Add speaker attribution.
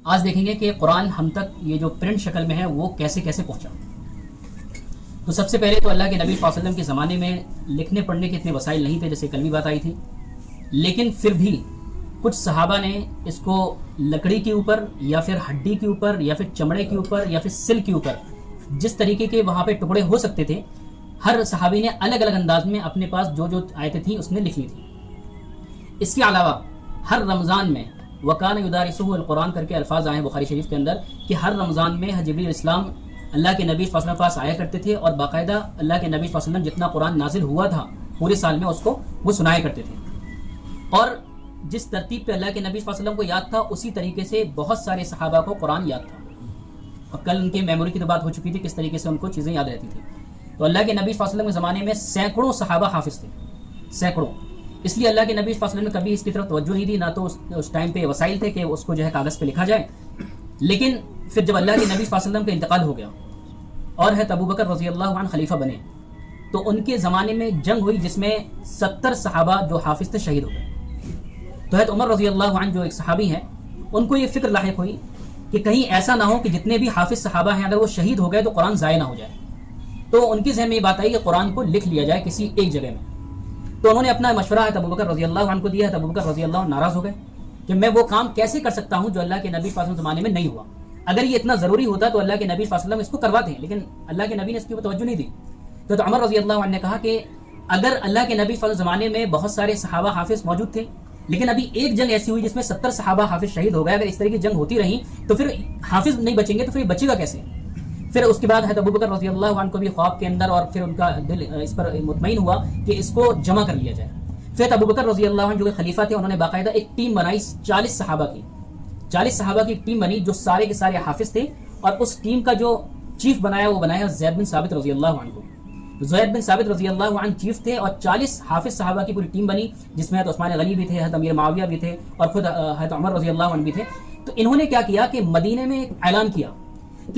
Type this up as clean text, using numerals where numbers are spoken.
Speaker 1: آج دیکھیں گے کہ قرآن ہم تک یہ جو پرنٹ شکل میں ہے وہ کیسے کیسے پہنچا۔ تو سب سے پہلے تو اللہ کے نبی صلی اللہ علیہ وسلم کے زمانے میں لکھنے پڑھنے کے اتنے وسائل نہیں تھے، جیسے کل بھی بات آئی تھی، لیکن پھر بھی کچھ صحابہ نے اس کو لکڑی کے اوپر یا پھر ہڈی کے اوپر یا پھر چمڑے کے اوپر یا پھر سل کے اوپر جس طریقے کے وہاں پہ ٹکڑے ہو سکتے تھے، ہر صحابی نے الگ الگ انداز میں اپنے پاس جو جو آیتیں تھیں اس نے لکھ لی تھی۔ اس کے علاوہ ہر رمضان میں وَكَانَ يُدَارِسُهُ القرآن کر کے الفاظ آئے ہیں بخاری شریف کے اندر کہ ہر رمضان میں جبریل اسلام اللہ کے نبی صلی اللہ علیہ وسلم کے پاس آیا کرتے تھے اور باقاعدہ اللہ کے نبی صلی اللہ علیہ وسلم جتنا قرآن نازل ہوا تھا پورے سال میں اس کو وہ سنایا کرتے تھے، اور جس ترتیب پہ اللہ کے نبی صلی اللہ علیہ وسلم کو یاد تھا اسی طریقے سے بہت سارے صحابہ کو قرآن یاد تھا، اور کل ان کے میموری کی تو بات ہو چکی تھی کس طریقے سے ان کو چیزیں یاد رہتی تھی۔ تو اللہ کے نبی صلی اللہ علیہ وسلم کے زمانے میں سینکڑوں صحابہ حافظ تھے، سینکڑوں۔ اس لیے اللہ کے نبی صلی اللہ علیہ وسلم نے کبھی اس کی طرف توجہ نہیں دی، نہ تو اس ٹائم پہ وسائل تھے کہ اس کو جو ہے کاغذ پہ لکھا جائے۔ لیکن پھر جب اللہ کے نبی صلی اللہ علیہ وسلم کا انتقال ہو گیا اور ہے ابو بکر رضی اللہ عنہ خلیفہ بنے، تو ان کے زمانے میں جنگ ہوئی جس میں 70 صحابہ جو حافظ تھے شہید ہو گئے۔ تو حضرت عمر رضی اللہ عنہ جو ایک صحابی ہیں، ان کو یہ فکر لاحق ہوئی کہ کہیں ایسا نہ ہو کہ جتنے بھی حافظ صحابہ ہیں اگر وہ شہید ہو گئے تو قرآن ضائع نہ ہو جائے۔ تو ان کے ذہن میں یہ بات آئی کہ قرآن کو لکھ لیا جائے کسی ایک جگہ میں۔ تو انہوں نے اپنا مشورہ حضرت ابو بکر رضی اللہ عنہ کو دیا۔ حضرت ابو بکر رضی اللہ عنہ ناراض ہو گئے کہ میں وہ کام کیسے کر سکتا ہوں جو اللہ کے نبی صلی اللہ علیہ وسلم زمانے میں نہیں ہوا۔ اگر یہ اتنا ضروری ہوتا تو اللہ کے نبی صلی اللہ علیہ وسلم اس کو کرواتے ہیں، لیکن اللہ کے نبی نے اس کی توجہ نہیں دی۔ تو عمر رضی اللہ عنہ نے کہا کہ اگر اللہ کے نبی صلی اللہ علیہ وسلم زمانے میں بہت سارے صحابہ حافظ موجود تھے، لیکن ابھی ایک جنگ ایسی ہوئی جس میں 70 صحابہ حافظ شہید ہو گئے، اگر اس طرح کی جنگ ہوتی رہی تو پھر حافظ نہیں بچیں گے تو پھر بچے گا کیسے؟ پھر اس کے بعد حضرت ابو بکر رضی اللہ عنہ کو بھی خواب کے اندر اور پھر ان کا دل اس پر مطمئن ہوا کہ اس کو جمع کر لیا جائے۔ پھر ابو بکر رضی اللہ عنہ جو خلیفہ تھے انہوں نے باقاعدہ ایک ٹیم بنائی 40 صحابہ کی، 40 صحابہ کی ٹیم بنی جو سارے کے سارے حافظ تھے، اور اس ٹیم کا جو چیف بنایا وہ بنایا زید بن ثابت رضی اللہ عنہ کو۔ زید بن ثابت رضی اللہ عنہ چیف تھے اور 40 حافظ صحابہ کی پوری ٹیم بنی، جس میں حضرت عثمان غنی بھی تھے، حضرت امیر معاویہ بھی تھے اور خود حضرت عمر رضی اللہ عنہ بھی تھے۔ تو انہوں نے کیا کیا کہ مدینے میں ایک اعلان کیا